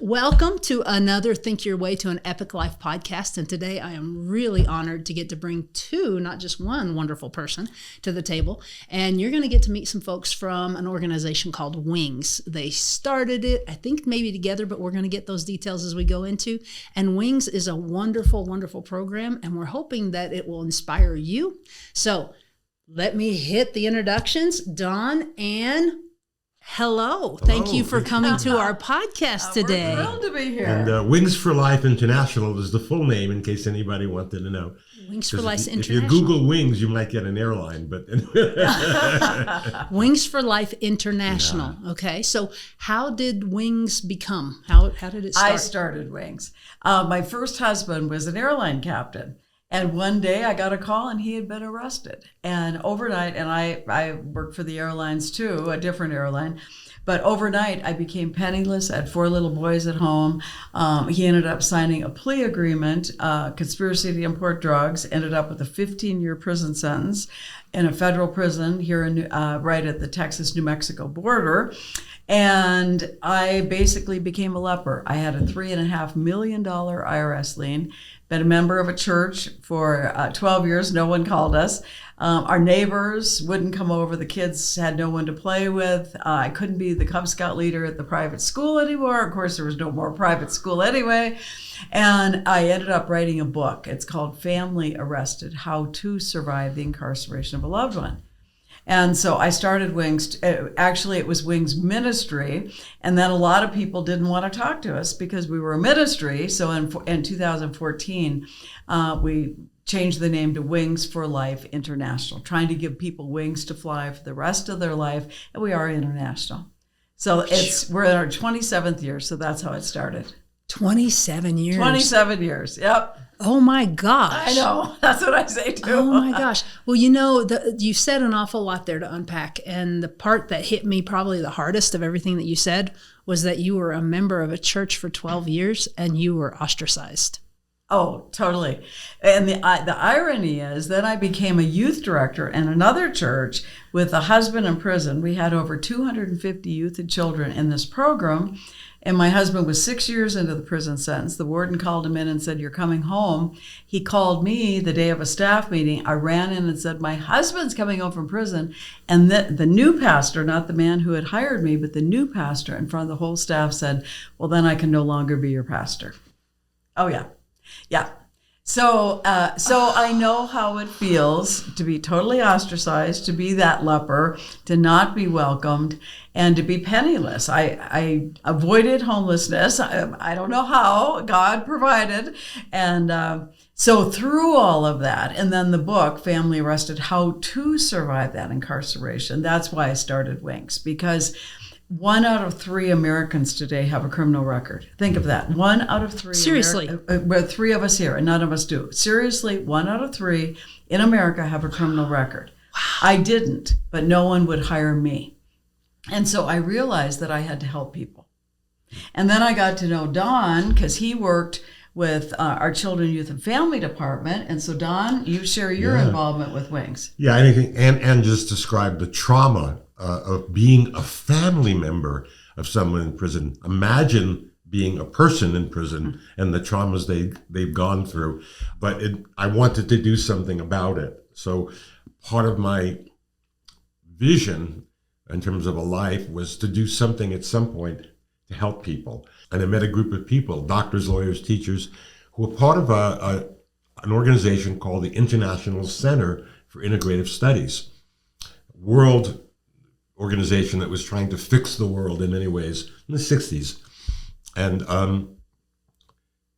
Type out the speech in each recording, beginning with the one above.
Welcome to another Think Your Way to an Epic Life podcast. And today I am really honored to get to bring two, not just one wonderful person to the table. And you're going to get to meet some folks from an organization called Wings. They started it, I think maybe together, but we're going to get those details as we go into. And Wings is a wonderful, wonderful program. And we're hoping that it will inspire you. So let me hit the introductions. Dawn and hello. Thank you for coming to our podcast today. We're thrilled to be here. And Wings for Life International is the full name in case anybody wanted to know. Wings for Life International. If you Google Wings, you might get an airline. But Wings for Life International. Yeah. Okay. So how did Wings become? How did it start? I started Wings. My first husband was an airline captain. And one day I got a call and he had been arrested. And overnight, and I worked for the airlines too, a different airline. But overnight I became penniless. I had 4 little boys at home. He ended up signing a plea agreement, conspiracy to import drugs, ended up with a 15-year prison sentence in a federal prison here in right at the Texas-New Mexico border. And I basically became a leper. I had a $3.5 million IRS lien. Been a member of a church for 12 years. No one called us. Our neighbors wouldn't come over. The kids had no one to play with. I couldn't be the Cub Scout leader at the private school anymore. Of course, there was no more private school anyway. And I ended up writing a book. It's called Family Arrested: How to Survive the Incarceration of a Loved One. And so I started Wings. Actually, it was Wings Ministry. And then a lot of people didn't want to talk to us because we were a ministry. So in 2014, we changed the name to Wings for Life International, trying to give people wings to fly for the rest of their life. And we are international. So we're in our 27th year. So that's how it started. 27 years. 27 years. Yep. Oh my gosh. I know. That's what I say too. Oh my gosh. Well, you said an awful lot there to unpack. And the part that hit me probably the hardest of everything that you said was that you were a member of a church for 12 years and you were ostracized. Oh, totally. And the irony is that I became a youth director in another church with a husband in prison. We had over 250 youth and children in this program. And my husband was 6 years into the prison sentence. The warden called him in and said, "You're coming home." He called me the day of a staff meeting. I ran in and said, "My husband's coming home from prison." And the new pastor, not the man who had hired me, but the new pastor in front of the whole staff said, "Well, then I can no longer be your pastor." Oh, yeah. Yeah. So I know how it feels to be totally ostracized, to be that leper, to not be welcomed, and to be penniless. I avoided homelessness. I don't know how. God provided. And so through all of that, and then the book, Family Arrested: How to Survive that Incarceration, that's why I started Wings, because 1 out of 3 Americans today have a criminal record. Think of that. 1 out of 3. Seriously. We're 3 of us here, and none of us do. Seriously, 1 out of 3 in America have a criminal record. Wow. I didn't, but no one would hire me. And so I realized that I had to help people. And then I got to know Don, because he worked with our Children, Youth, and Family Department. And so, Don, you share your involvement with Wings. Yeah, anything, and just describe the trauma of being a family member of someone in prison. Imagine being a person in prison and the traumas they've gone through. But I wanted to do something about it. So part of my vision in terms of a life was to do something at some point to help people. And I met a group of people, doctors, lawyers, teachers, who were part of an organization called the International Center for Integrative Studies, world organization that was trying to fix the world in many ways in the 60s. And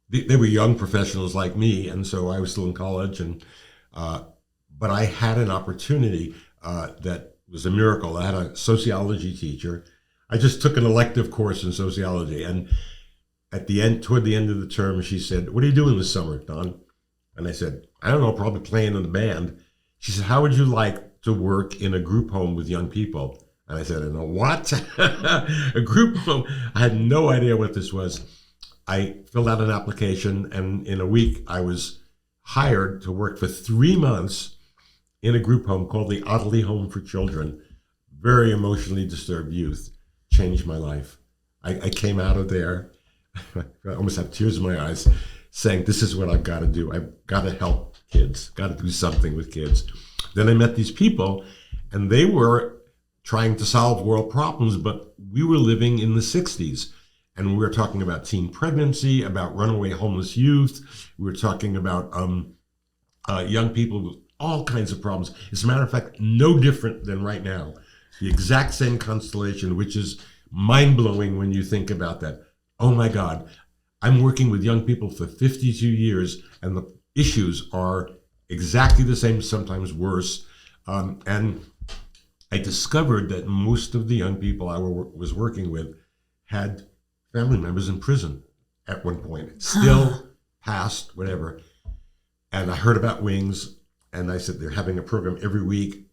they were young professionals like me, and so I was still in college. But I had an opportunity that was a miracle. I had a sociology teacher. I just took an elective course in sociology, and toward the end of the term, she said, "What are you doing this summer, Don?" And I said, "I don't know, probably playing in the band." She said, "How would you like to work in a group home with young people?" And I said, "In a what?" A group home. I had no idea what this was. I filled out an application, and in a week, I was hired to work for 3 months in a group home called the Ottilie Home for Children. Very emotionally disturbed youth. Changed my life. I came out of there I almost have tears in my eyes, saying, this is what I've got to do. I've got to help kids, got to do something with kids. Then I met these people, and they were trying to solve world problems, but we were living in the 60s. And we were talking about teen pregnancy, about runaway homeless youth. We were talking about young people with all kinds of problems. As a matter of fact, no different than right now. The exact same constellation, which is mind-blowing when you think about that. Oh my God, I'm working with young people for 52 years, and the issues are exactly the same, sometimes worse. And I discovered that most of the young people I was working with had family members in prison at one point, still passed, whatever. And I heard about Wings, and I said, they're having a program every week,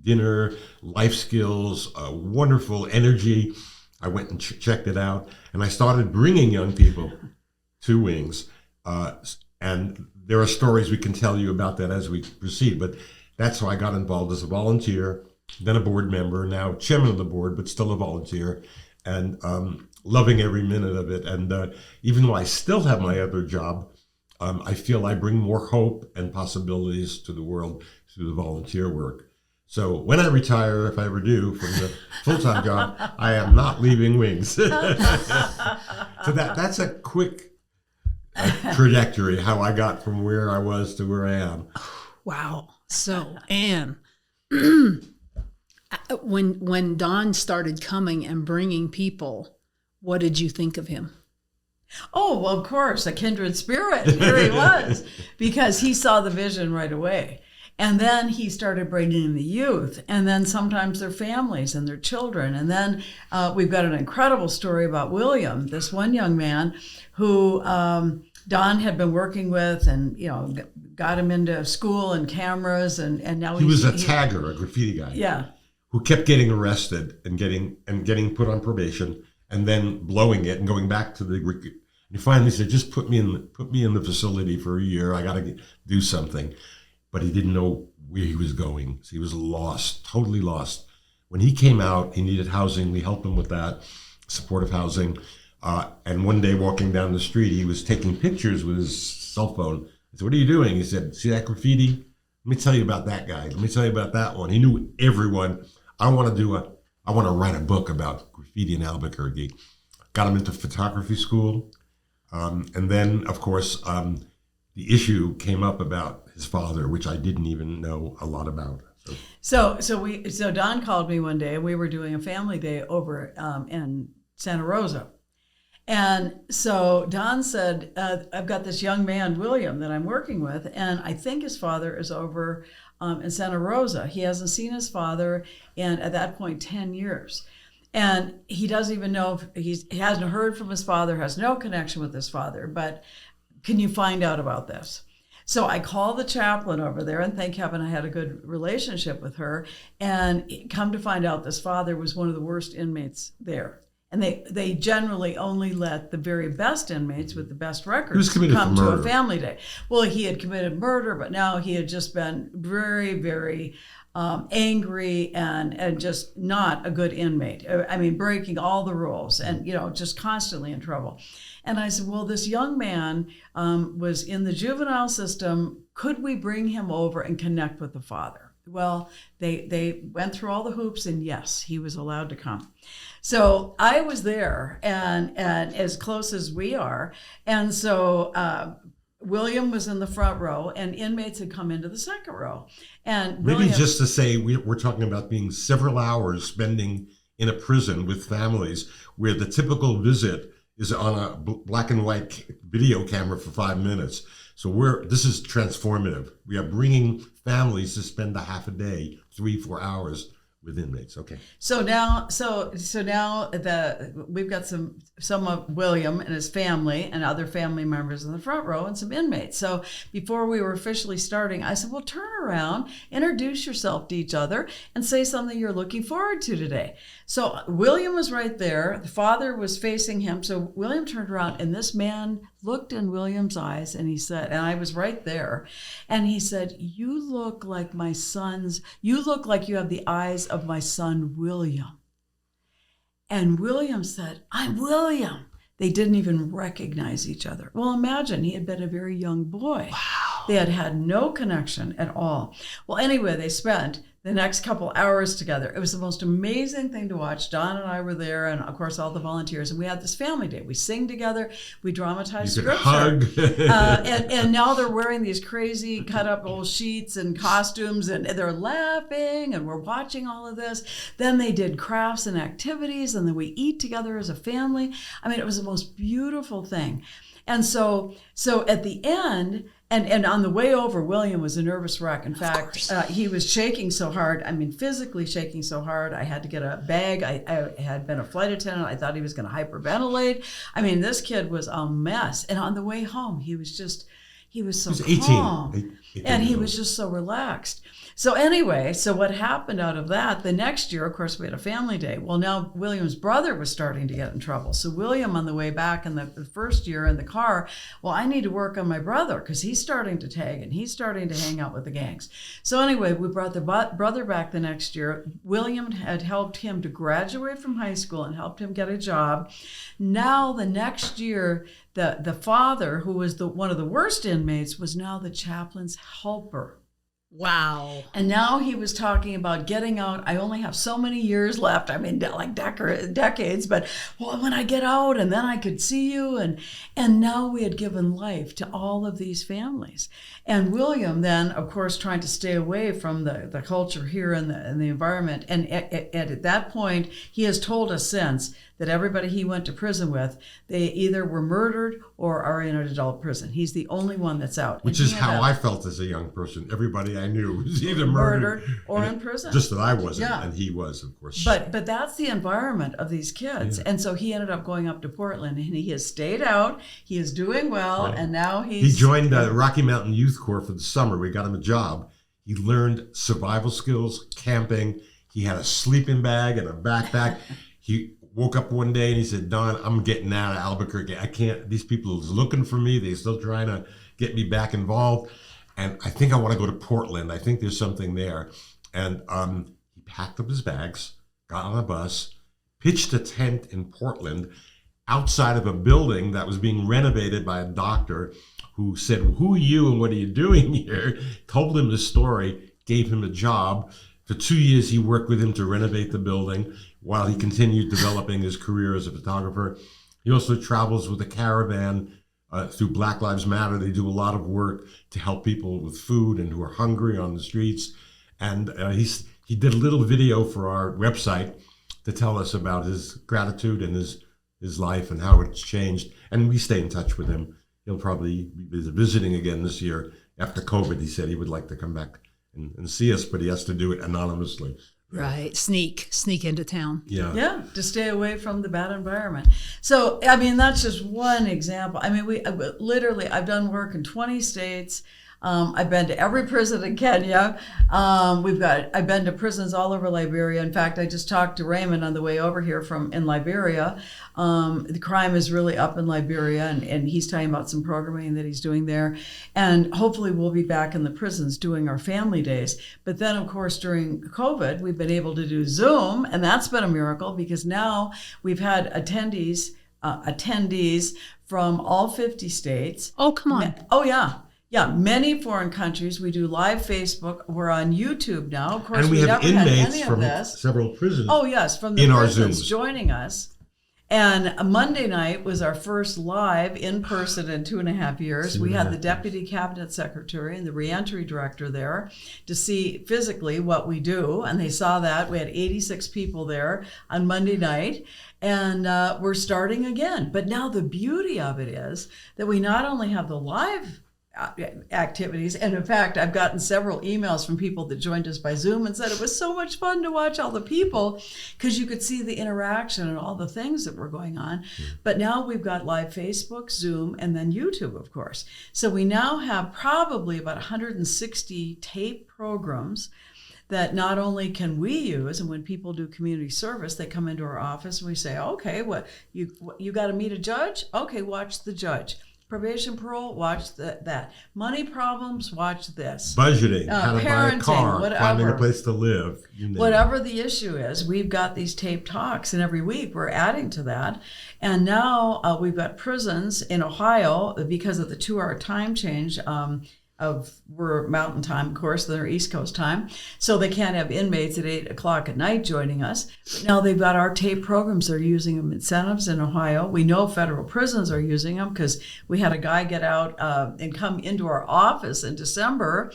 dinner, life skills, wonderful energy. I went and checked it out, and I started bringing young people to Wings. And there are stories we can tell you about that as we proceed, but that's how I got involved as a volunteer, then a board member, now chairman of the board, but still a volunteer, and loving every minute of it. And even though I still have my other job, I feel I bring more hope and possibilities to the world through the volunteer work. So when I retire, if I ever do, from the full-time job, I am not leaving Wings. So that's a quick trajectory, how I got from where I was to where I am. Wow. So, Anne, when Don started coming and bringing people, what did you think of him? Oh, well, of course, a kindred spirit. Here he was, because he saw the vision right away. And then he started bringing in the youth, and then sometimes their families and their children. And then we've got an incredible story about William, this one young man who Don had been working with, and got him into school and cameras, and now he was a tagger, a graffiti guy. Yeah. Who kept getting arrested and getting put on probation, and then blowing it and going back to the. And he finally said, "Just put me in the facility for a year. I got to do something." But he didn't know where he was going. So he was lost, totally lost. When he came out, he needed housing. We helped him with that, supportive housing. And one day walking down the street, he was taking pictures with his cell phone. I said, "What are you doing?" He said, "See that graffiti? Let me tell you about that guy. Let me tell you about that one." He knew everyone. I want to write a book about graffiti in Albuquerque. Got him into photography school. And then, of course, the issue came up about his father, which I didn't even know a lot about. So Don called me one day. We were doing a family day over in Santa Rosa. And so Don said, I've got this young man, William, that I'm working with, and I think his father is over in Santa Rosa. He hasn't seen his father in, at that point, 10 years. And he doesn't even know if he hasn't heard from his father, has no connection with his father, but can you find out about this? So I called the chaplain over there, and thank heaven I had a good relationship with her, and come to find out this father was one of the worst inmates there. And they generally only let the very best inmates with the best records come to a family day. Well, he had committed murder, but now he had just been very, very angry and just not a good inmate. I mean, breaking all the rules and, just constantly in trouble. And I said, well, this young man was in the juvenile system. Could we bring him over and connect with the father? Well, they went through all the hoops, and yes, he was allowed to come. So I was there, and as close as we are. And so William was in the front row, and inmates had come into the second row. And maybe just to say, we're talking about being several hours spending in a prison with families where the typical visit is on a black and white video camera for 5 minutes. So this is transformative. We are bringing families to spend a half a day, 3-4 hours with inmates. Okay. So now we've got some of William and his family and other family members in the front row and some inmates. So before we were officially starting, I said, well, turn around, introduce yourself to each other, and say something you're looking forward to today. So William was right there. The father was facing him. So William turned around, and this man looked in William's eyes, and he said, and I was right there, and he said, you look like you have the eyes of my son, William. And William said, I'm William. They didn't even recognize each other. Well, imagine, he had been a very young boy. Wow. They had no connection at all. Well, anyway, they spent the next couple hours together. It was the most amazing thing to watch. Don and I were there, and of course all the volunteers, and we had this family day. We sing together, we dramatize You could scripture. hug. And now they're wearing these crazy cut up old sheets and costumes, and they're laughing, and we're watching all of this. Then they did crafts and activities, and then we eat together as a family. I mean, it was the most beautiful thing. And so at the end, and on the way over, William was a nervous wreck. In fact, he was shaking so hard, I mean, physically shaking so hard, I had to get a bag. I had been a flight attendant. I thought he was going to hyperventilate. I mean, this kid was a mess. And on the way home, he was so He was calm. 18 And he years was old. just so relaxed. So anyway, so what happened out of that, the next year, of course, we had a family day. Well, now William's brother was starting to get in trouble. So William, on the way back in the first year in the car, well, I need to work on my brother because he's starting to tag and he's starting to hang out with the gangs. So anyway, we brought the brother back the next year. William had helped him to graduate from high school and helped him get a job. Now the next year, the father, who was one of the worst inmates, was now the chaplain's helper. Wow. And now he was talking about getting out. I only have so many years left. I mean, like decades, but well, when I get out and then I could see you. And now we had given life to all of these families. And William then, of course, trying to stay away from the culture here and the environment. And at that point, he has told us since that everybody he went to prison with, they either were murdered or are in an adult prison. He's the only one that's out. Which is how I felt as a young person. Everybody I knew was either murdered or in prison. Just that I wasn't, Yeah. and he was, of course. But that's the environment of these kids. Yeah. And so he ended up going up to Portland, and he has stayed out. He is doing well, Right. and now He he's... joined Rocky Mountain Youth Corps for the summer. We got him a job. He learned survival skills, camping. He had a sleeping bag and a backpack. He woke up one day and he said, Don, I'm getting out of Albuquerque. I can't, these people are looking for me. They're still trying to get me back involved. And I think I want to go to Portland. I think there's something there. And he packed up his bags, got on a bus, pitched a tent in Portland outside of a building that was being renovated by a doctor who said, who are you and what are you doing here? Told him the story, gave him a job. For 2 years, he worked with him to renovate the building while he continued developing his career as a photographer. He also travels with a caravan through Black Lives Matter. They do a lot of work to help people with food and who are hungry on the streets. And he did a little video for our website to tell us about his gratitude and his life and how it's changed. And we stay in touch with him. He'll probably be visiting again this year. After COVID, he said he would like to come back and see us, but he has to do it anonymously. Right. Sneak into town. Yeah, to stay away from the bad environment. So, I mean, that's just one example. I mean, I've done work in 20 states. I've been to every prison in Kenya. I've been to prisons all over Liberia. In fact, I just talked to Raymond on the way over here in Liberia. The crime is really up in Liberia, and he's talking about some programming that he's doing there. And hopefully we'll be back in the prisons doing our family days. But then, of course, during COVID, we've been able to do Zoom, and that's been a miracle because now we've had attendees from all 50 states. Oh, come on. Oh, yeah. Yeah, many foreign countries. We do live Facebook. We're on YouTube now. Of course, And we have never had inmates any of from this. several prisons. Oh, yes, from the in our prisons Zooms. joining us. And Monday night was our first live in person in 2.5 years. We had the deputy cabinet secretary and the reentry director there to see physically what we do. And they saw that. We had 86 people there on Monday night. And we're starting again. But now the beauty of it is that we not only have the live activities, and in fact I've gotten several emails from people that joined us by Zoom and said it was so much fun to watch all the people because you could see the interaction and all the things that were going on. But now we've got live Facebook, Zoom, and then YouTube, of course. So we now have probably about 160 tape programs that not only can we use, and when people do community service, they come into our office and we say, okay, you got to meet a judge? Okay, watch the judge. Probation, parole, watch that. Money problems, watch this. Budgeting, how to buy a parenting, car, whatever. finding a place to live. You name it. Whatever the issue is, we've got these taped talks, and every week we're adding to that. And now we've got prisons in Ohio because of the 2-hour time change. We're Mountain Time, of course, they're East Coast time, so they can't have inmates at 8 o'clock at night joining us. But now they've got our tape programs. They're using them incentives in Ohio. We know federal prisons are using them because we had a guy get out and come into our office in December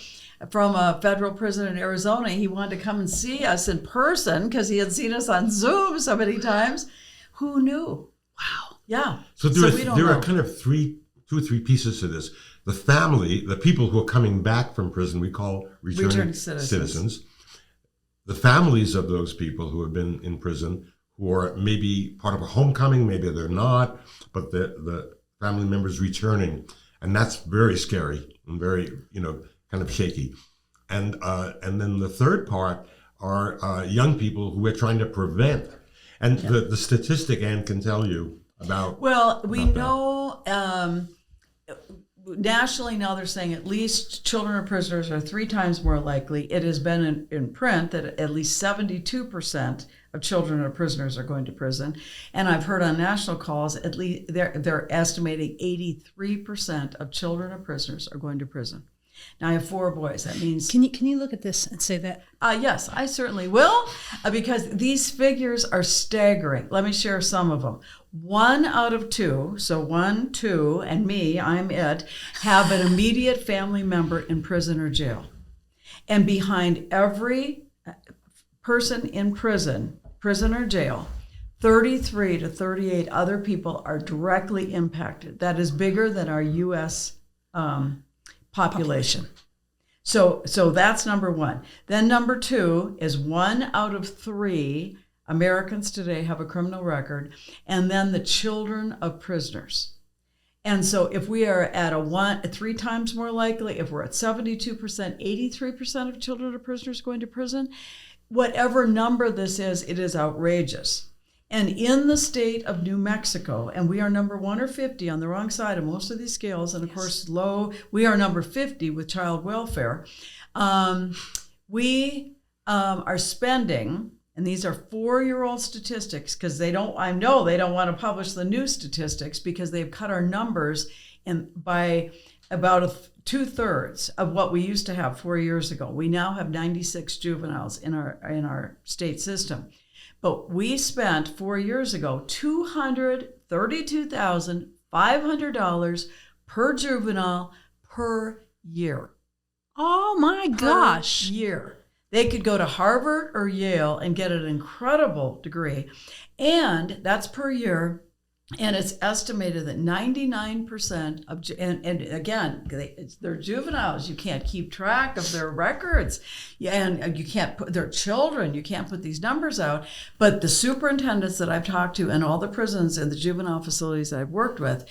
from a federal prison in Arizona. He wanted to come and see us in person because he had seen us on Zoom so many times. Who knew? Wow. Yeah. So we don't there know. are kind of two or three pieces to this. The family, the people who are coming back from prison, we call returning citizens. The families of those people who have been in prison, who are maybe part of a homecoming, maybe they're not, but the family members returning. And that's very scary and very, kind of shaky. And then the third part are young people who we're trying to prevent. And the statistic Ann can tell you about. Well, we about know nationally now they're saying at least children of prisoners are 3 times more likely. It has been in print that at least 72% of children of prisoners are going to prison. And I've heard on national calls, at least they're estimating 83% of children of prisoners are going to prison. Now I have 4 boys. That means Can you look at this and say that? yes, I certainly will, because these figures are staggering. Let me share some of them. 1 out of 2, so 1, 2, and me, I'm it, have an immediate family member in prison or jail. And behind every person in prison or jail, 33 to 38 other people are directly impacted. That is bigger than our U.S. population. So that's number 1. Then number 2 is 1 out of 3 Americans today have a criminal record, and then the children of prisoners. And so if we are at 3 times more likely, if we're at 72%, 83% of children of prisoners going to prison, whatever number this is, it is outrageous. And in the state of New Mexico, and we are number 1 or 50 on the wrong side of most of these scales, and of course we are number 50 with child welfare. We are spending, and these are 4-year-old statistics, because I know they don't want to publish the new statistics because they've cut our numbers by about 2/3 of what we used to have 4 years ago. We now have 96 juveniles in our state system. But we spent 4 years ago $232,500 per juvenile per year. Oh my gosh. Per year. They could go to Harvard or Yale and get an incredible degree. And that's per year. And it's estimated that 99% of, and again, they're juveniles. You can't keep track of their records. And you can't put, they're children. You can't put these numbers out. But the superintendents that I've talked to and all the prisons and the juvenile facilities that I've worked with,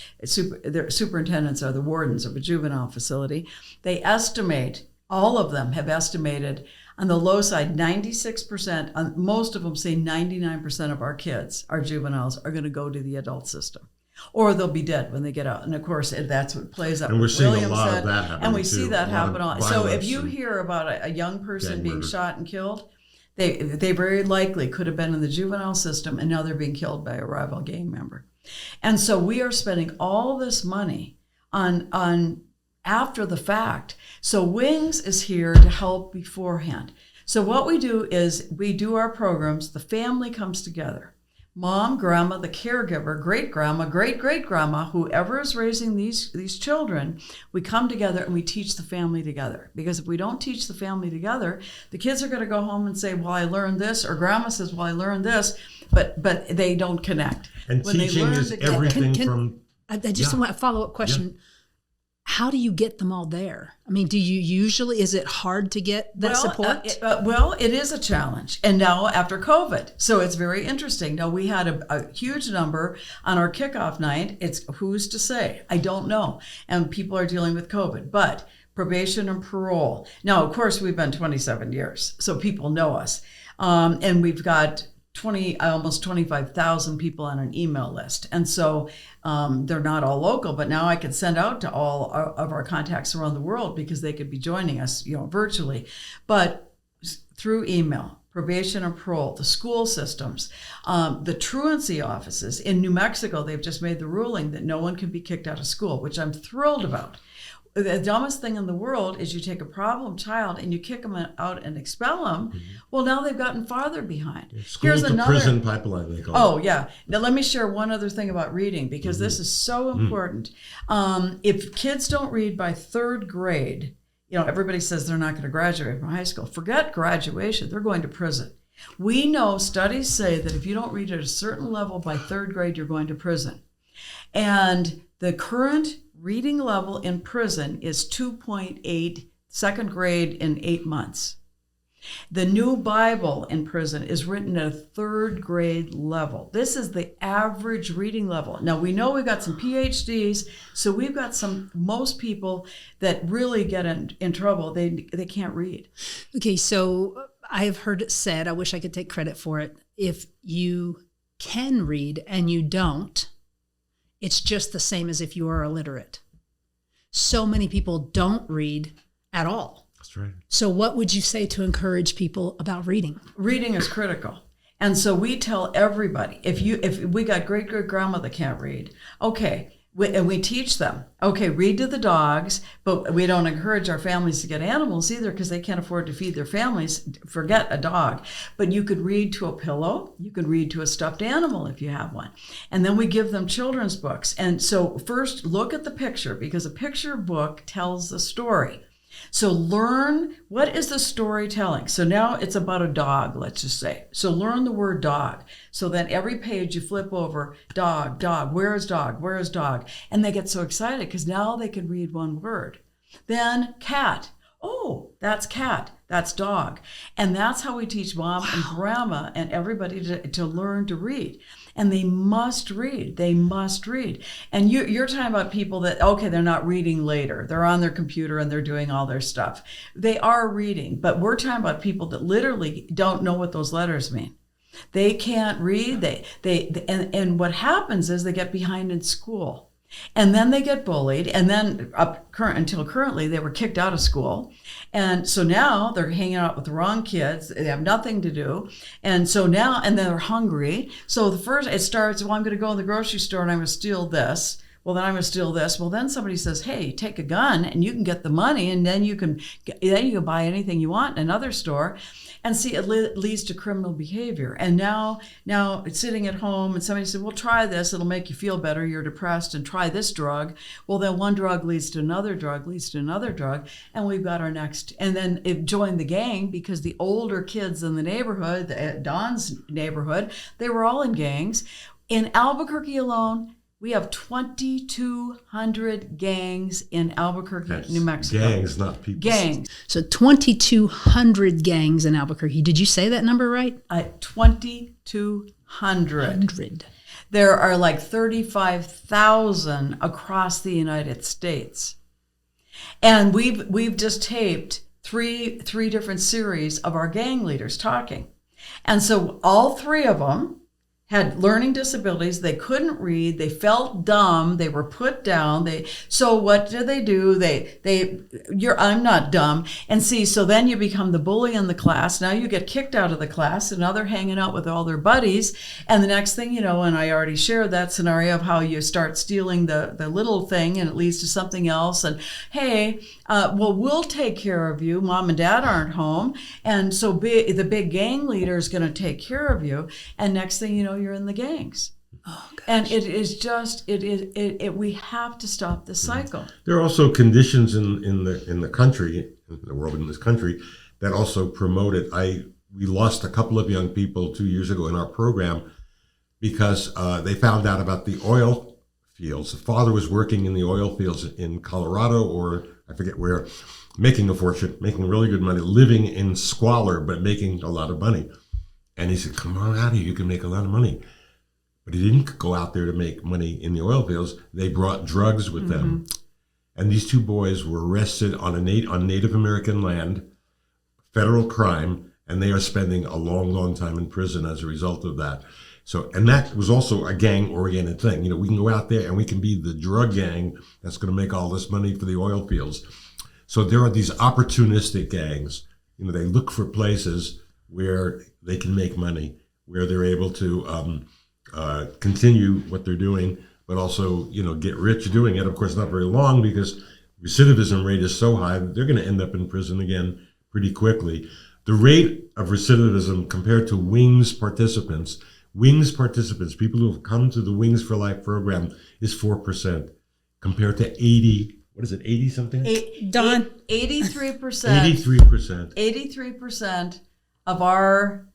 their superintendents are the wardens of a juvenile facility. They estimate, all of them have estimated, on the low side, 96%, most of them say 99% of our kids, our juveniles, are going to go to the adult system. Or they'll be dead when they get out. And of course, that's what plays up. And we're seeing William a lot said, of that happening. and we see that happen. So if you and hear about a young person being murder. shot and killed, they very likely could have been in the juvenile system, and now they're being killed by a rival gang member. And so we are spending all this money on after the fact. So Wings is here to help beforehand. So what we do is we do our programs, the family comes together. Mom, grandma, the caregiver, great-grandma, great-great-grandma, whoever is raising these children, we come together and we teach the family together. Because if we don't teach the family together, the kids are going to go home and say, well, I learned this, or grandma says, well, I learned this, but they don't connect. And When they teaching learn is together- everything Can- from. I just want a follow-up question. How do you get them all there? I mean, is it hard to get that support? It is a challenge. And now after COVID, so it's very interesting. Now we had a huge number on our kickoff night. It's who's to say? I don't know. And people are dealing with COVID, but probation and parole. Now, of course, we've been 27 years, so people know us. And we've got almost 25,000 people on an email list. And so they're not all local, but now I can send out to all of our contacts around the world because they could be joining us, virtually. But through email, probation and parole, the school systems, the truancy offices. In New Mexico, they've just made the ruling that no one can be kicked out of school, which I'm thrilled about. The dumbest thing in the world is you take a problem child and you kick them out and expel them. Mm-hmm. Well, now they've gotten farther behind. School to prison pipeline, they call it. Oh, yeah. Now, let me share one other thing about reading, because this is so important. If kids don't read by third grade, everybody says they're not going to graduate from high school. Forget graduation. They're going to prison. We know, studies say that if you don't read at a certain level by third grade, you're going to prison. And the current reading level in prison is 2.8, second grade in 8 months. The new Bible in prison is written at a third grade level. This is the average reading level. Now, we know we've got some PhDs, so we've got most people that really get in trouble. They can't read. Okay, so I have heard it said, I wish I could take credit for it, if you can read and you don't, it's just the same as if you are illiterate. So many people don't read at all. That's right. So what would you say to encourage people about reading? Reading is critical. And so we tell everybody, if we got great-great-grandma that can't read, okay, and we teach them, okay, read to the dogs, but we don't encourage our families to get animals either because they can't afford to feed their families. Forget a dog. But you could read to a pillow. You could read to a stuffed animal if you have one. And then we give them children's books. And so first, look at the picture, because a picture book tells the story. So learn, what is the story telling? So now it's about a dog, let's just say. So learn the word dog. So then every page you flip over, dog, dog, where is dog, where is dog? And they get so excited because now they can read one word. Then cat. Oh, that's cat, that's dog. And that's how we teach mom and grandma and everybody to learn to read. And they must read. They must read. And you're talking about people that, okay, they're not reading later. They're on their computer and they're doing all their stuff. They are reading, but we're talking about people that literally don't know what those letters mean. They can't read. And what happens is they get behind in school. And then they get bullied, and then until currently they were kicked out of school. And so now they're hanging out with the wrong kids. They have nothing to do. And so now, and they're hungry. So it starts, well, I'm going to go in the grocery store and I'm going to steal this. Well, then I'm going to steal this. Well, then somebody says, hey, take a gun and you can get the money, and then you can buy anything you want in another store. And see, it leads to criminal behavior. And now it's sitting at home and somebody said, well, try this. It'll make you feel better. You're depressed, and try this drug. Well, then one drug leads to another drug, leads to another drug. And we've got our next. And then it joined the gang because the older kids in the neighborhood, Don's neighborhood, they were all in gangs. In Albuquerque alone, we have 2,200 gangs in Albuquerque, New Mexico. Gangs, not people. Gangs. So 2,200 gangs in Albuquerque. Did you say that number right? 2,200. There are like 35,000 across the United States. And we've just taped three different series of our gang leaders talking. And so all three of them had learning disabilities. They couldn't read. They felt dumb. They were put down. So what do? I'm not dumb. And see, so then you become the bully in the class. Now you get kicked out of the class, and now they're hanging out with all their buddies. And the next thing you know, and I already shared that scenario of how you start stealing the little thing and it leads to something else. And hey, well, we'll take care of you. Mom and dad aren't home. And so the big gang leader is going to take care of you. And next thing you know, you're in the gangs. Oh, gosh. And it is just, we have to stop this cycle. There are also conditions in the country, in the world, in this country, that also promote it. We lost a couple of young people 2 years ago in our program because they found out about the oil fields. The father was working in the oil fields in Colorado, or I forget where, making a fortune, making really good money, living in squalor, but making a lot of money. And he said, come on out here, you can make a lot of money. But he didn't go out there to make money in the oil fields. They brought drugs with them. And these two boys were arrested on Native American land, federal crime. and they are spending a long, long time in prison as a result of that. So, and that was also a gang-oriented thing. We can go out there and we can be the drug gang that's going to make all this money for the oil fields. So there are these opportunistic gangs. They look for places where they can make money, where they're able to continue what they're doing, but also, get rich doing it. Of course, not very long, because recidivism rate is so high that they're going to end up in prison again pretty quickly. The rate of recidivism compared to WINGS participants, people who have come to the Wings for Life program, is 4% compared to 80. What is it? 80 something? Don? 83%. 83%. 83% of our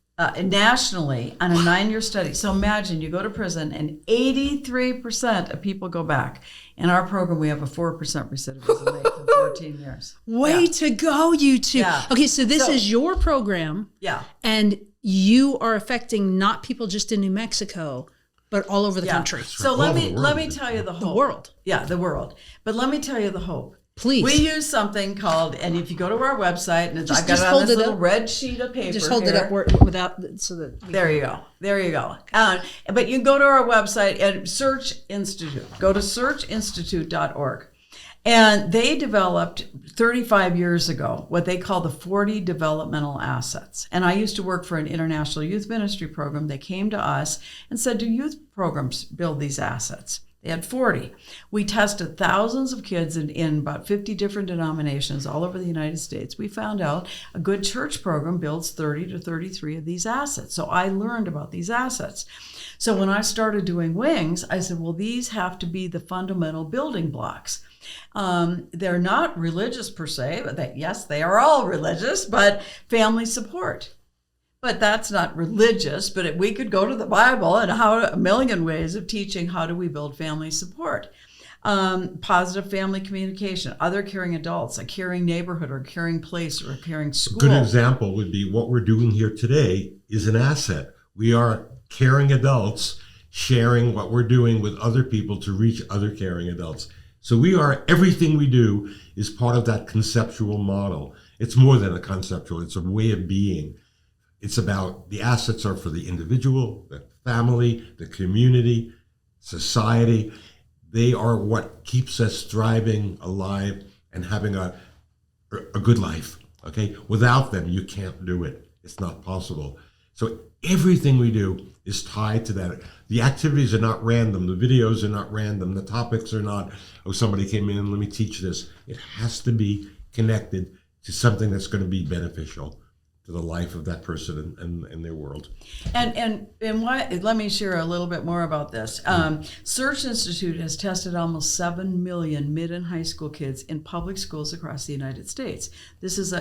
nationally on a 9-year study. So imagine you go to prison and 83% of people go back. In our program, we have a 4% recidivism rate for 14 years. Way to go, you two. Yeah. Okay, so this is your program. Yeah. And you are affecting not people just in New Mexico, but all over the country. So let me tell you the hope. The world. Yeah, the world. But let me tell you the hope. Please. We use something called, and if you go to our website, and I've got just it on hold this it little up. red sheet of paper. Just hold it here. up without, so that. There you go. There you go. But you can go to our website and Search Institute. Go to searchinstitute.org. And they developed 35 years ago what they call the 40 developmental assets. And I used to work for an international youth ministry program. They came to us and said, do youth programs build these assets? They had 40. We tested thousands of kids in about 50 different denominations all over the United States. We found out a good church program builds 30 to 33 of these assets. So I learned about these assets. So when I started doing Wings, I said, well, these have to be the fundamental building blocks. They're not religious per se, but yes, they are all religious, but family support. But that's not religious, but we could go to the Bible and a million ways of teaching how do we build family support. Positive family communication, other caring adults, a caring neighborhood or a caring place or a caring school. A good example would be what we're doing here today is an asset. We are caring adults sharing what we're doing with other people to reach other caring adults. So everything we do is part of that conceptual model. It's more than a conceptual, it's a way of being. It's about the assets are for the individual, the family, the community, society. They are what keeps us thriving, alive, and having a good life, okay? Without them, you can't do it. It's not possible. So everything we do is tied to that. The activities are not random. The videos are not random. The topics are not, somebody came in and let me teach this. It has to be connected to something that's going to be beneficial to the life of that person and their world. And why? Let me share a little bit more about this. Search Institute has tested almost 7 million mid and high school kids in public schools across the United States. This is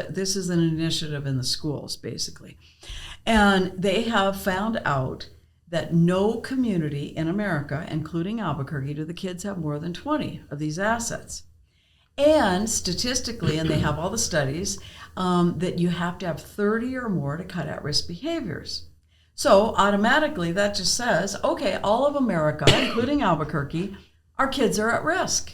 an initiative in the schools, basically. And they have found out that no community in America, including Albuquerque, do the kids have more than 20 of these assets. And statistically, and they have all the studies, that you have to have 30 or more to cut at-risk behaviors. So automatically that just says, okay, all of America, including Albuquerque, our kids are at risk.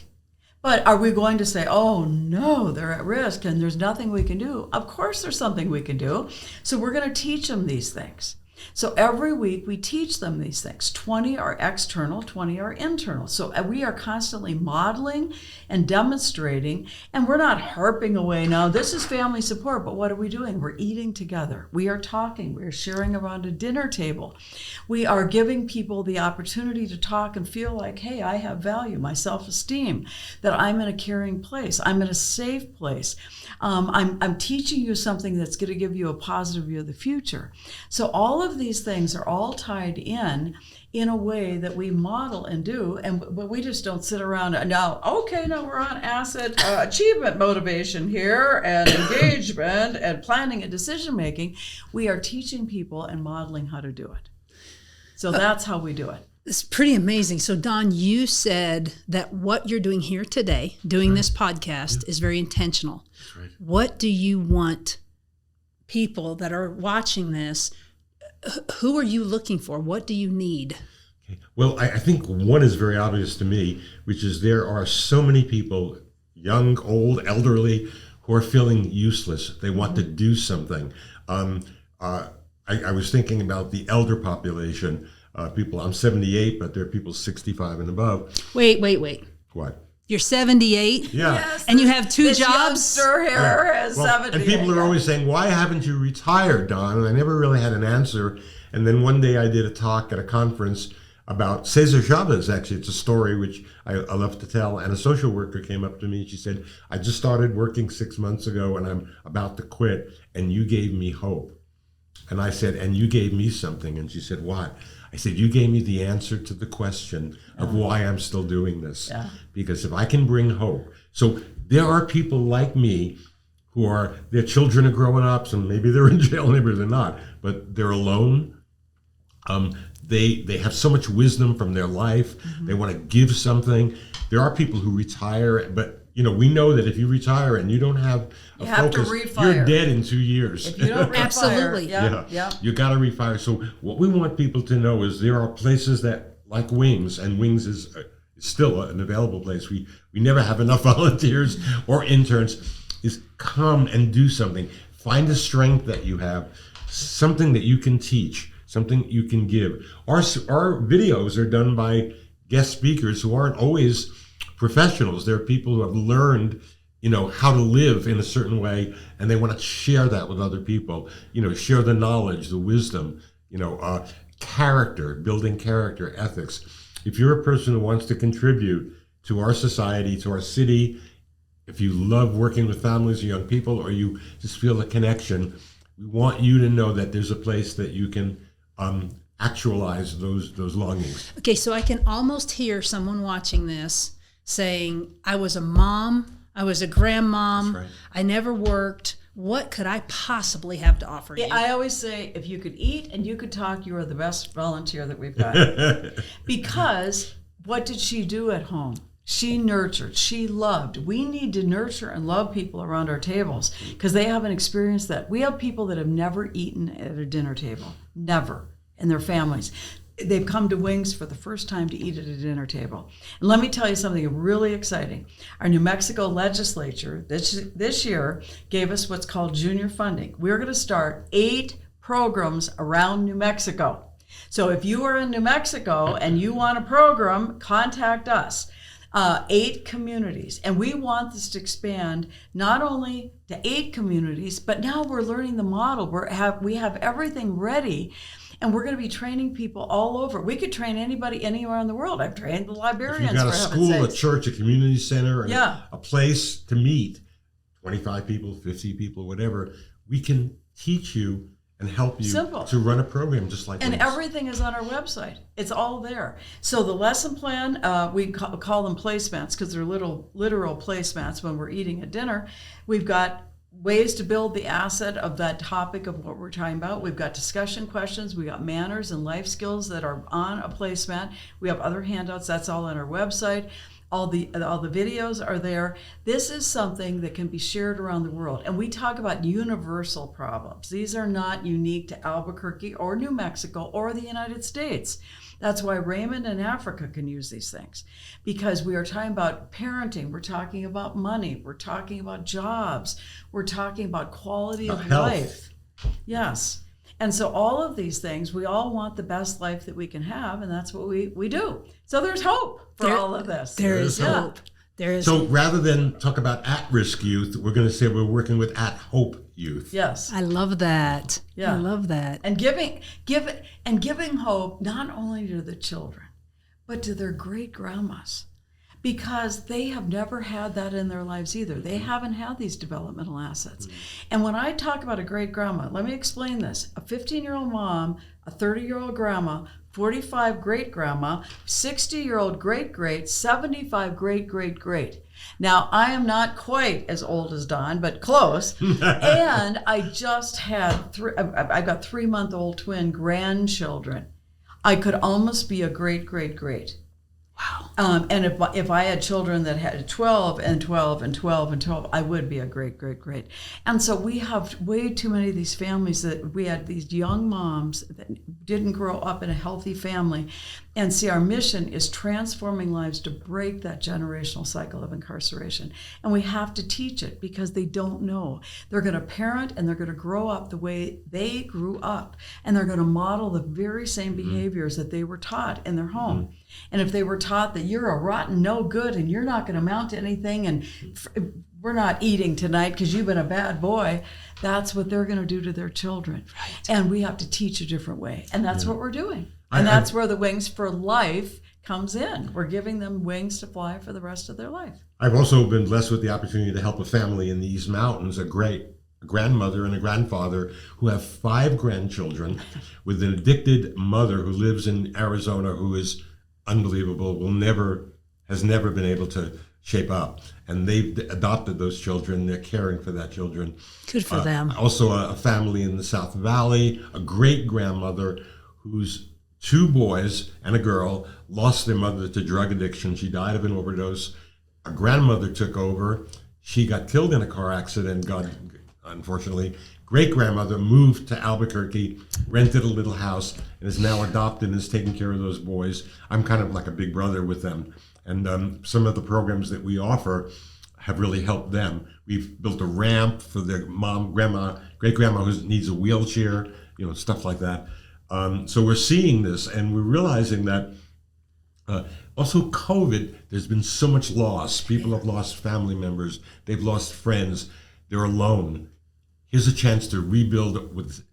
But are we going to say, oh no, they're at risk and there's nothing we can do? Of course there's something we can do. So we're going to teach them these things. So every week we teach them these things. 20 are external, 20 are internal. So we are constantly modeling and demonstrating, and we're not harping away now, this is family support, but what are we doing? We're eating together. We are talking. We're sharing around a dinner table. We are giving people the opportunity to talk and feel like, hey, I have value, my self-esteem, that I'm in a caring place. I'm in a safe place. I'm teaching you something that's going to give you a positive view of the future. So all of these things are all tied in a way that we model and do, but we just don't sit around now we're on asset achievement motivation here and engagement and planning and decision making. We are teaching people and modeling how to do it. So that's how we do it. It's pretty amazing. So, Don, you said that what you're doing here today, doing this podcast, is very intentional. That's right. What do you want people that are watching this, who are you looking for? What do you need? Okay. Well, I think one is very obvious to me, which is there are so many people, young, old, elderly, who are feeling useless. They want to do something. I was thinking about the elder population. People, I'm 78, but there are people 65 and above. Wait. What? You're 78? Yeah. Yes, And you have two this jobs? youngster here is Well, 70. and people are always saying, why haven't you retired, Don? And I never really had an answer. And then one day I did a talk at a conference about Cesar Chavez. Actually, it's a story which I love to tell. And a social worker came up to me and she said, I just started working 6 months ago and I'm about to quit. And you gave me hope. And I said, and you gave me something. And she said, what? I said, you gave me the answer to the question of why I'm still doing this. Yeah. Because if I can bring hope. So there are people like me who are, their children are growing up, so maybe they're in jail, maybe they're not, but they're alone. They have so much wisdom from their life. They want to give something. There are people who retire, but we know that if you retire and you don't have a have to focus, refire. you're dead in 2 years. If you don't refire, Absolutely. Yeah. You got to refire. So what we want people to know is there are places that, like Wings, and Wings is still an available place. We never have enough volunteers or interns. Is come and do something. Find the strength that you have, something that you can teach, something you can give. Our videos are done by guest speakers who aren't always professionals. They're people who have learned how to live in a certain way, and they want to share that with other people. Share the knowledge, the wisdom, character, building character, ethics. If you're a person who wants to contribute to our society, to our city, if you love working with families or young people, or you just feel a connection, we want you to know that there's a place that you can actualize those longings. Okay, so I can almost hear someone watching this saying, I was a mom, I was a grandmom, That's right. I never worked. What could I possibly have to offer you? I always say, if you could eat and you could talk, you are the best volunteer that we've got. Because what did she do at home? She nurtured, she loved. We need to nurture and love people around our tables because they haven't experienced that. We have people that have never eaten at a dinner table, never, in their families. They've come to Wings for the first time to eat at a dinner table. And let me tell you something really exciting. Our New Mexico legislature this year gave us what's called junior funding. We're going to start 8 programs around New Mexico. So if you are in New Mexico and you want a program, contact us. 8 communities, and we want this to expand not only to 8 communities, but now we're learning the model. We have everything ready, and we're going to be training people all over. We could train anybody anywhere in the world. I've trained the librarians. If you've got a for school, heaven's a sakes. church, a community center, and Yeah. a place to meet 25 people, 50 people, whatever, we can teach you and help you Simple. to run a program just like And Wings. everything is on our website. It's all there. So the lesson plan, we call them placemats because they're literal placemats when we're eating at dinner. We've got ways to build the asset of that topic of what we're talking about. We've got discussion questions. We got manners and life skills that are on a placemat. We have other handouts. That's all on our website. All the videos are there. This is something that can be shared around the world. And we talk about universal problems. These are not unique to Albuquerque or New Mexico or the United States. That's why Raymond in Africa can use these things, because we are talking about parenting. We're talking about money. We're talking about jobs. We're talking about quality of Health. life. Yes. And so all of these things, we all want the best life that we can have, and that's what we do. So there's hope for all of this. There is There is hope. There is So rather than talk about at-risk youth, we're going to say we're working with at-hope youth. Yes. I love that. Yeah. I love that. And giving hope not only to the children, but to their great grandmas, because they have never had that in their lives either. They haven't had these developmental assets. And when I talk about a great grandma, let me explain this. A 15-year-old mom, a 30-year-old grandma, 45 great grandma, 60-year-old great great, 75 great great great. Now, I am not quite as old as Don, but close. And I just had I've got 3-month-old twin grandchildren. I could almost be a great great great. Wow. And if I had children that had 12 and 12 and 12 and 12, I would be a great. And so we have way too many of these families that we had these young moms that didn't grow up in a healthy family. And see, our mission is transforming lives to break that generational cycle of incarceration. And we have to teach it because they don't know. They're going to parent and they're going to grow up the way they grew up. And they're going to model the very same behaviors that they were taught in their home. And if they were taught that you're a rotten no good and you're not going to amount to anything and we're not eating tonight because you've been a bad boy, that's what they're going to do to their children. Right. And we have to teach a different way. And that's what we're doing. And that's where the Wings for Life comes in. We're giving them wings to fly for the rest of their life. I've also been blessed with the opportunity to help a family in the East Mountains, a grandmother and a grandfather who have 5 grandchildren with an addicted mother who lives in Arizona who is unbelievable, has never been able to shape up. And they've adopted those children. They're caring for that children. Good for them. Also a family in the South Valley, a great grandmother whose 2 boys and a girl lost their mother to drug addiction. She died of an overdose. A grandmother took over. She got killed in a car accident, unfortunately. Great-grandmother moved to Albuquerque, rented a little house, and is now adopted and is taking care of those boys. I'm kind of like a big brother with them. And some of the programs that we offer have really helped them. We've built a ramp for their mom, grandma, great-grandma who needs a wheelchair, stuff like that. So we're seeing this, and we're realizing that also COVID, there's been so much loss. People have lost family members. They've lost friends. They're alone. Here's a chance to rebuild with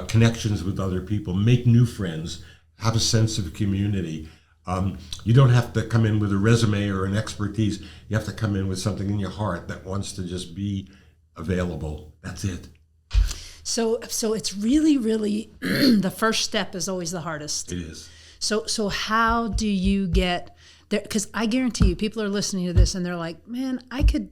connections with other people, make new friends, have a sense of community. You don't have to come in with a resume or an expertise. You have to come in with something in your heart that wants to just be available. That's it. So it's really, really the first step is always the hardest. It is. So how do you get there? Because I guarantee you, people are listening to this and they're like, man, I could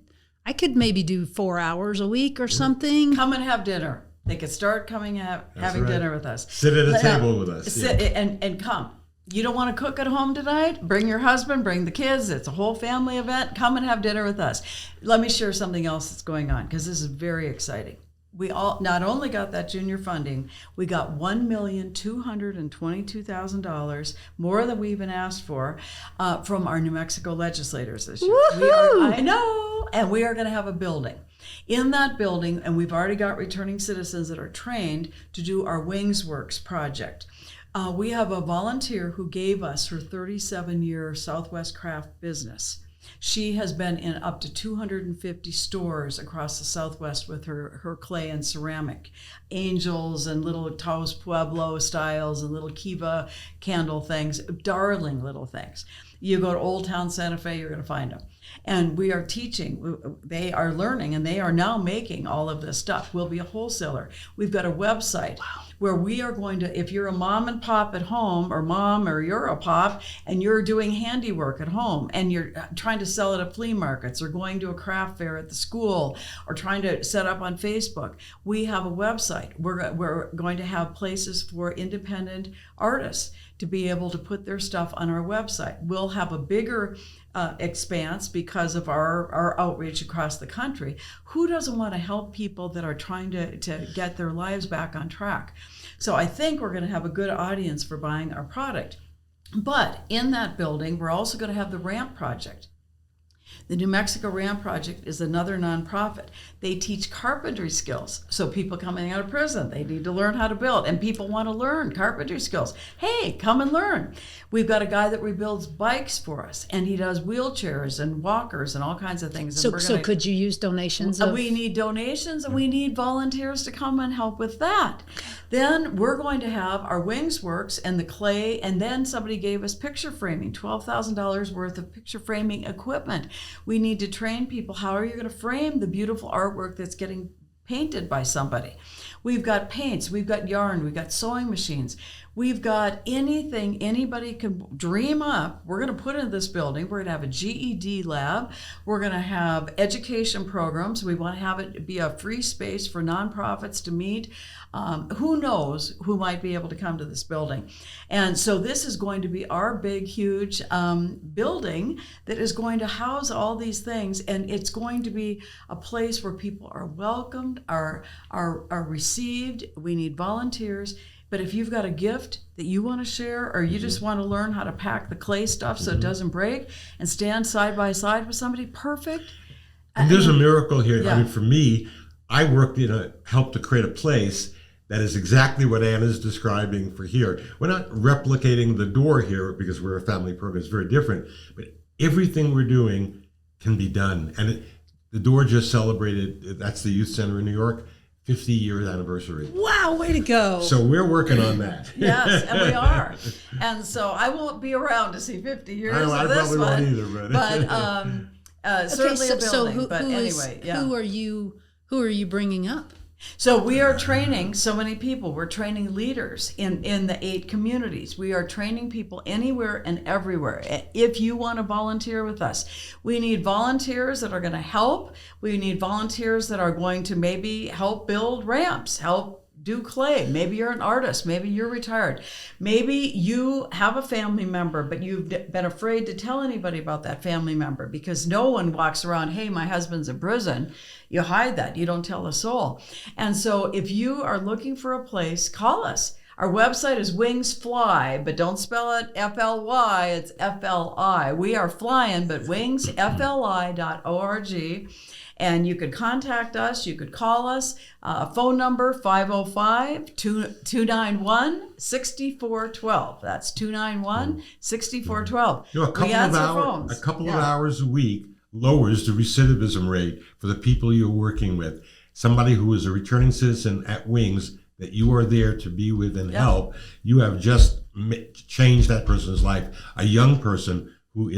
maybe do 4 hours a week or something. Come and have dinner. They could start coming having dinner with us. Sit at a table with us. And come. You don't want to cook at home tonight? Bring your husband, bring the kids. It's a whole family event. Come and have dinner with us. Let me share something else that's going on because this is very exciting. We all not only got that junior funding, we got $1,222,000 more than we even asked for from our New Mexico legislators this year. I know, and we are going to have a building. In that building, and we've already got returning citizens that are trained to do our Wings Works project. We have a volunteer who gave us her 37-year Southwest craft business. She has been in up to 250 stores across the Southwest with her clay and ceramic, angels and little Taos Pueblo styles and little Kiva candle things, darling little things. You go to Old Town Santa Fe, you're going to find them. And we are teaching, they are learning, and they are now making all of this stuff. We'll be a wholesaler. We've got a website where we are going to, if you're a mom and pop at home, or you're a pop, and you're doing handiwork at home, and you're trying to sell it at flea markets, or going to a craft fair at the school, or trying to set up on Facebook, we have a website. We're going to have places for independent artists to be able to put their stuff on our website. We'll have a bigger expanse because of our outreach across the country. Who doesn't want to help people that are trying to get their lives back on track? So I think we're going to have a good audience for buying our product. But in that building, we're also going to have the Ramp Project. The New Mexico Ramp Project is another nonprofit. They teach carpentry skills. So people coming out of prison, they need to learn how to build. And people want to learn carpentry skills. Hey, come and learn. We've got a guy that rebuilds bikes for us, and he does wheelchairs and walkers and all kinds of things. So could you use donations? We need donations, and we need volunteers to come and help with that. Then we're going to have our Wings Works and the clay, and then somebody gave us picture framing, $12,000 worth of picture framing equipment. We need to train people. How are you going to frame the beautiful artwork that's getting painted by somebody. We've got paints, we've got yarn, we've got sewing machines. We've got anything anybody can dream up. We're going to put in this building. We're going to have a GED lab. We're going to have education programs. We want to have it be a free space for nonprofits to meet. Who knows who might be able to come to this building. And so this is going to be our big, huge building that is going to house all these things. And it's going to be a place where people are welcomed, are received. We need volunteers. But if you've got a gift that you want to share, or you just want to learn how to pack the clay stuff so it doesn't break and stand side by side with somebody, perfect. And there's a miracle here. Yeah. I mean, for me, I helped to create a place that is exactly what Anna's describing for here. We're not replicating the door here because we're a family program. It's very different. But everything we're doing can be done. And the door just celebrated, that's the Youth Center in New York, 50-year anniversary. Wow, way to go. So we're working on that. Yes, and we are. And so I won't be around to see 50 years I of this probably one. won't either, but certainly a building. Who are you bringing up? So we are training so many people. We're training leaders in the 8 communities. We are training people anywhere and everywhere. If you want to volunteer with us, we need volunteers that are going to help. We need volunteers that are going to maybe help build ramps, help do clay. Maybe you're an artist. Maybe you're retired. Maybe you have a family member, but you've been afraid to tell anybody about that family member because no one walks around, hey, my husband's in prison. You hide that. You don't tell a soul. And so if you are looking for a place, call us. Our website is Wings Fly, but don't spell it F-L-Y. It's F-L-I. We are flying, but wingsfli.org. And you could contact us. You could call us. Phone number 505-291-6412. That's 291-6412. A couple of hours a week lowers the recidivism rate for the people you're working with. Somebody who is a returning citizen at Wings that you are there to be with and help, you have just changed that person's life. A young person who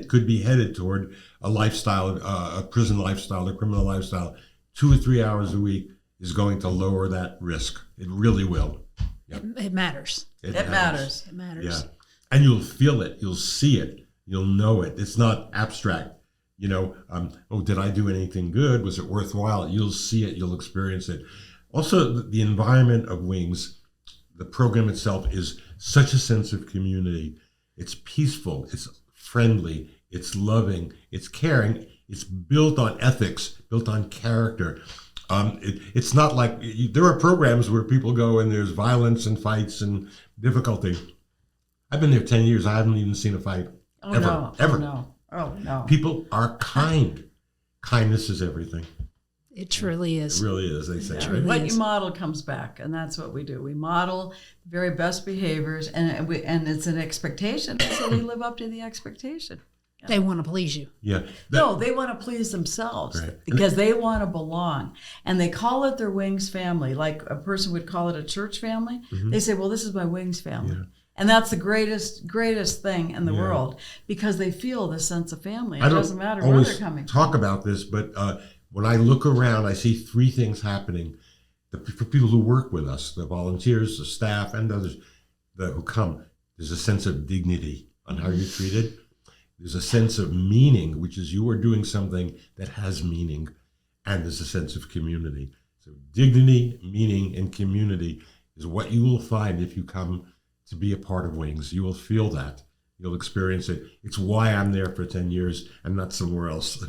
could be headed toward a lifestyle, a prison lifestyle, a criminal lifestyle, 2 or 3 hours a week is going to lower that risk. It really will. Yep. It matters. It matters. It matters. Yeah. And you'll feel it. You'll see it. You'll know it. It's not abstract. Did I do anything good? Was it worthwhile? You'll see it. You'll experience it. Also, the environment of Wings, the program itself is such a sense of community. It's peaceful. It's friendly. It's loving. It's caring. It's built on ethics, built on character. It's not like there are programs where people go and there's violence and fights and difficulty. I've been there 10 years. I haven't even seen a fight. Ever. Oh, no. People are kind. Kindness is everything. It truly is. It really is, they say. Yeah. Right? What you model comes back, and that's what we do. We model the very best behaviors, and it's an expectation, so we live up to the expectation. They want to please you. Yeah. No, they want to please themselves because they want to belong. And they call it their Wings family, like a person would call it a church family. Mm-hmm. They say, well, this is my Wings family. Yeah. And that's the greatest thing in the world because they feel this sense of family. It doesn't matter where they're coming from. Talk about this, but when I look around, I see 3 things happening. For people who work with us, the volunteers, the staff, and others who come, there's a sense of dignity on how you're treated. There's a sense of meaning, which is you are doing something that has meaning, and there's a sense of community. So dignity, meaning, and community is what you will find if you come to be a part of Wings. You will feel that. You'll experience it. It's why I'm there for 10 years and not somewhere else.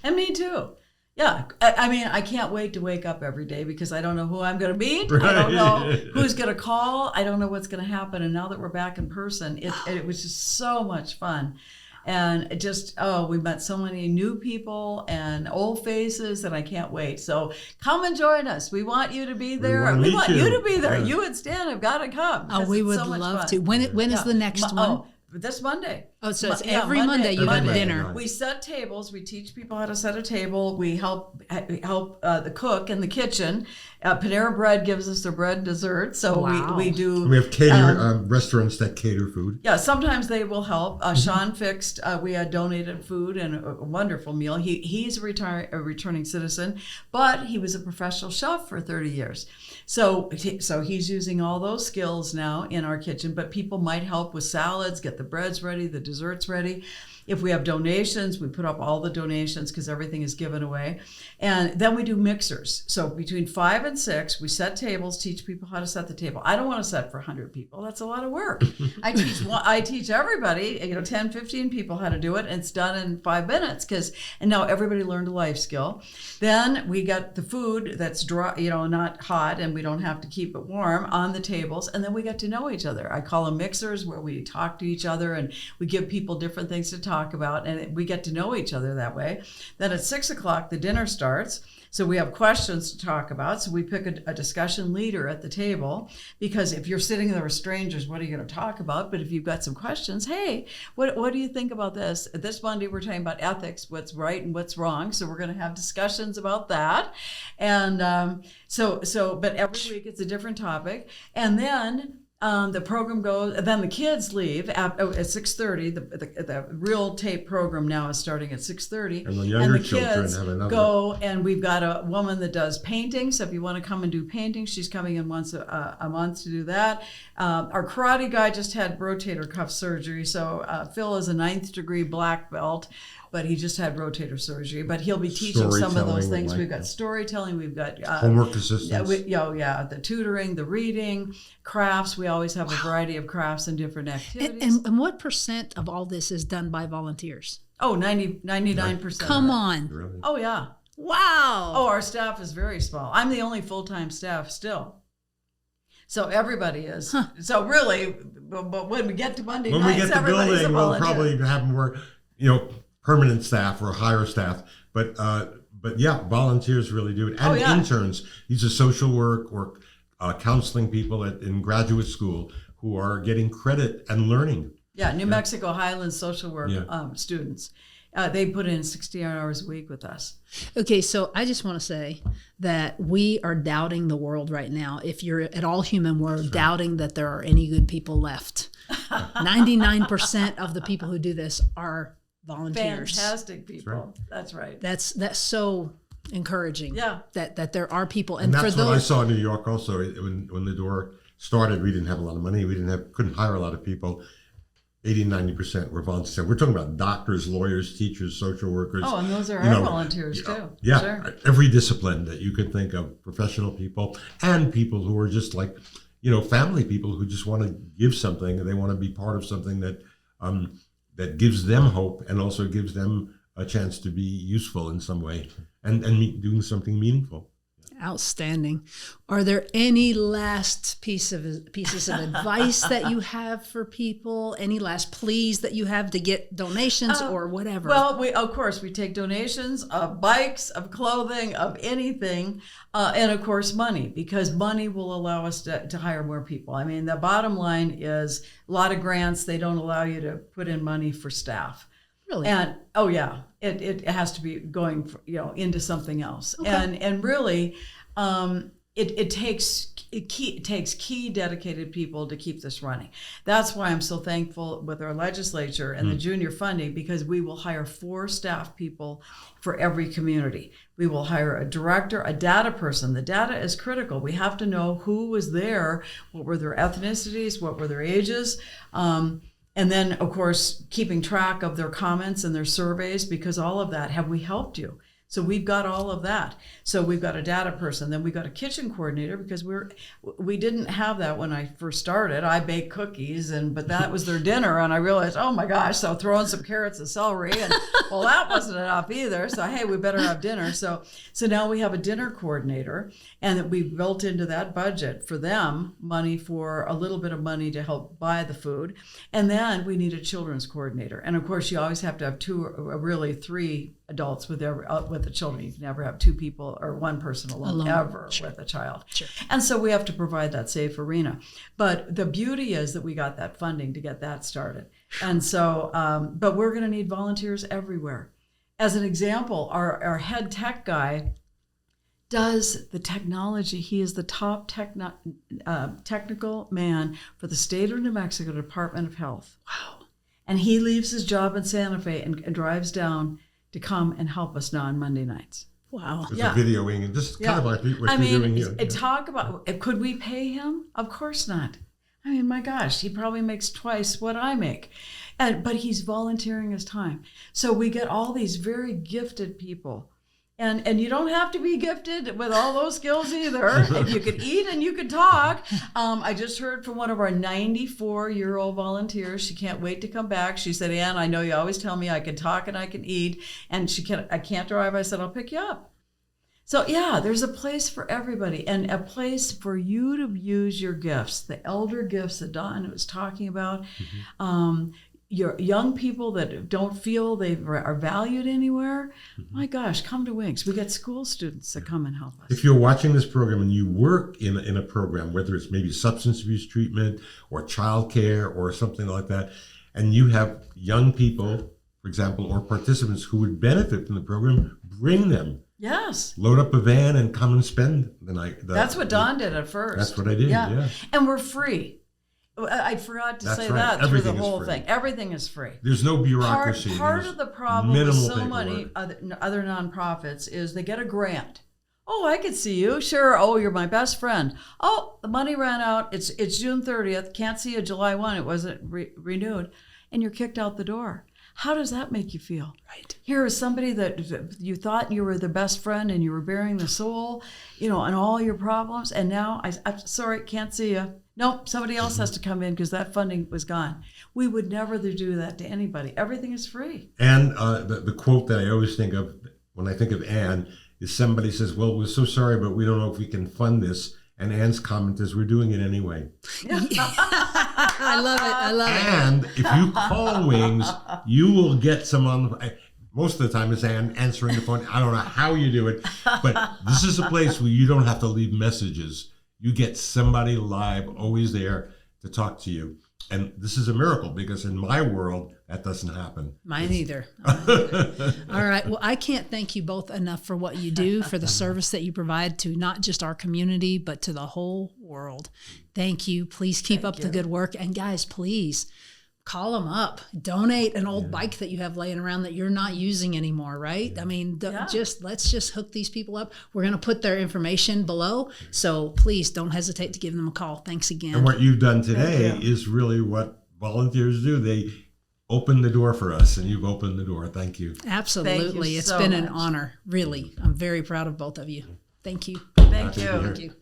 And me too. Yeah. I mean, I can't wait to wake up every day because I don't know who I'm going to meet. Right. I don't know who's going to call. I don't know what's going to happen. And now that we're back in person, it was just so much fun. And it just, we met so many new people and old faces, and I can't wait. So come and join us. We want you to be there. We want you to be there. Yeah. You and Stan have got to come. Oh, we would love to. When is the next one? This Monday. Oh, so it's Yeah, every Monday you have Monday. dinner. Right. We set tables. We teach people how to set a table. We help the cook in the kitchen. Panera Bread gives us their bread dessert. So Wow. we do. We have restaurants that cater food. Yeah, sometimes they will help. Sean fixed. We had donated food and a wonderful meal. He's a returning citizen, but he was a professional chef for 30 years. So he's using all those skills now in our kitchen. But people might help with salads, get the breads ready, the desserts ready. If we have donations, we put up all the donations because everything is given away. And then we do mixers. So between 5 and 6, we set tables, teach people how to set the table. I don't want to set for 100 people. That's a lot of work. I teach everybody, 10, 15 people how to do it, and it's done in 5 minutes and now everybody learned a life skill. Then we got the food that's dry, not hot, and we don't have to keep it warm on the tables. And then we get to know each other. I call them mixers, where we talk to each other and we give people different things to talk about, and we get to know each other that way. Then at 6 o'clock, the dinner starts. So we have questions to talk about. So we pick a discussion leader at the table, because if you're sitting there with strangers, what are you going to talk about? But if you've got some questions, hey, what do you think about this? This Monday, we're talking about ethics, what's right and what's wrong. So we're going to have discussions about that. And but every week it's a different topic. And then the program goes, then the kids leave at 6:30. The real tape program now is starting at 6:30. And the younger children kids have another. go, and we've got a woman that does painting. So if you want to come and do painting, she's coming in once a month to do that. Our karate guy just had rotator cuff surgery. So Phil is a 9th degree black belt, but he just had rotator surgery. But he'll be teaching some of those things. We've got storytelling. We've got Homework assistance. The tutoring, the reading, crafts. We always have a variety of crafts and different activities. And what % of all this is done by volunteers? Oh, 99%. Come on. Really? Oh, yeah. Wow. Oh, our staff is very small. I'm the only full-time staff still. So everybody is. Huh. So really, but when we get to Monday when nights, we get the everybody's building, a we'll volunteer. probably have more, permanent staff or higher staff. But yeah, volunteers really do it. And interns. These are social work or counseling people in graduate school who are getting credit and learning. Yeah, New Mexico Highlands social work students. They put in 60 hours a week with us. Okay, so I just want to say that we are doubting the world right now. If you're at all human, we're doubting that there are any good people left. 99% of the people who do this are volunteers. Fantastic people. That's right. That's so encouraging. Yeah. That there are people, And that's for what I those, saw in New York also. When the door started, we didn't have a lot of money. We couldn't hire a lot of people. 80-90% were volunteers. We're talking about doctors, lawyers, teachers, social workers. Oh, and those are our volunteers too. Yeah, sure. Every discipline that you could think of, professional people and people who are just like, family people who just want to give something and they want to be part of something that that gives them hope and also gives them a chance to be useful in some way and doing something meaningful. outstanding. Are there any last pieces of advice that you have for people? Any last pleas that you have to get donations or whatever? Well, of course we take donations of bikes, of clothing, of anything, and of course money, because money will allow us to hire more people. I mean, the bottom line is a lot of grants, they don't allow you to put in money for staff. Really? And it has to be going into something else. Okay. And really, it takes key dedicated people to keep this running. That's why I'm so thankful with our legislature and the junior funding, because we will hire 4 staff people for every community. We will hire a director, a data person. The data is critical. We have to know who was there, what were their ethnicities, what were their ages. And then, of course, keeping track of their comments and their surveys, because all of that, have we helped you? So we've got all of that. So we've got a data person. Then we've got a kitchen coordinator, because we didn't have that when I first started. I baked cookies, but that was their dinner. And I realized, oh my gosh, so throw in some carrots and celery. And well, that wasn't enough either. So, hey, we better have dinner. So now we have a dinner coordinator, and we built into that budget for them money, for a little bit of money to help buy the food. And then we need a children's coordinator. And of course, you always have to have 2 or really 3 adults with the children. You can never have 2 people or 1 person alone. Ever Sure. with a child. Sure. And so we have to provide that safe arena. But the beauty is that we got that funding to get that started. And so, but we're going to need volunteers everywhere. As an example, our head tech guy does the technology. He is the top technical man for the state of New Mexico Department of Health. Wow. And he leaves his job in Santa Fe and drives down to come and help us now on Monday nights. Wow. There's Yeah. a videoing, and just kind of like what I you're mean, doing here. talk about, could we pay him? Of course not. I mean, my gosh, he probably makes twice what I make. But he's volunteering his time. So we get all these very gifted people. And you don't have to be gifted with all those skills either. You could eat and you could talk. I just heard from one of our 94-year-old volunteers. She can't wait to come back. She said, Ann, I know you always tell me I can talk and I can eat. And I can't drive. I said, I'll pick you up. So yeah, there's a place for everybody and a place for you to use your gifts, the elder gifts that Don was talking about. Your young people that don't feel they are valued anywhere, my gosh, come to Wings. We got school students that come and help us. If you're watching this program and you work in a program, whether it's maybe substance abuse treatment or childcare or something like that, and you have young people, for example, or participants who would benefit from the program, bring them. Yes. Load up a van and come and spend the night. That's what Don did at first. That's what I did, yeah. And we're free. I forgot to That's say right. that through Everything the is whole free. thing. Everything is free. There's no bureaucracy. Part There's of the problem with minimal so many paperwork. other nonprofits is they get a grant. Oh, I could see you. Sure. Oh, you're my best friend. Oh, the money ran out. It's June 30th. Can't see you July 1. It wasn't renewed. And you're kicked out the door. How does that make you feel? Right. Here is somebody that you thought you were the best friend and you were bearing the soul, and all your problems. And now, I'm sorry, can't see you. Nope, somebody else has to come in because that funding was gone. We would never do that to anybody. Everything is free. And the quote that I always think of when I think of Ann is somebody says, well, we're so sorry, but we don't know if we can fund this. And Ann's comment is, we're doing it anyway. I love it. I love it. And if you call Wings, you will get some on the... Most of the time it's Ann answering the phone. I don't know how you do it, but this is a place where you don't have to leave messages. You get somebody live, always there to talk to you. And this is a miracle because in my world, that doesn't happen. Mine either. All right. Well, I can't thank you both enough for what you do, for the service that you provide to not just our community, but to the whole world. Thank you. Please keep up the good work. And guys, please call them up. Donate an old bike that you have laying around that you're not using anymore, right? I mean, let's just hook these people up. We're going to put their information below. So please don't hesitate to give them a call. Thanks again. And what you've done today is really what volunteers do. They open the door for us, and you've opened the door. Thank you. Absolutely. Thank you It's so been an much. honor, really. I'm very proud of both of you. Thank you. Thank you. Happy to be here. Thank you.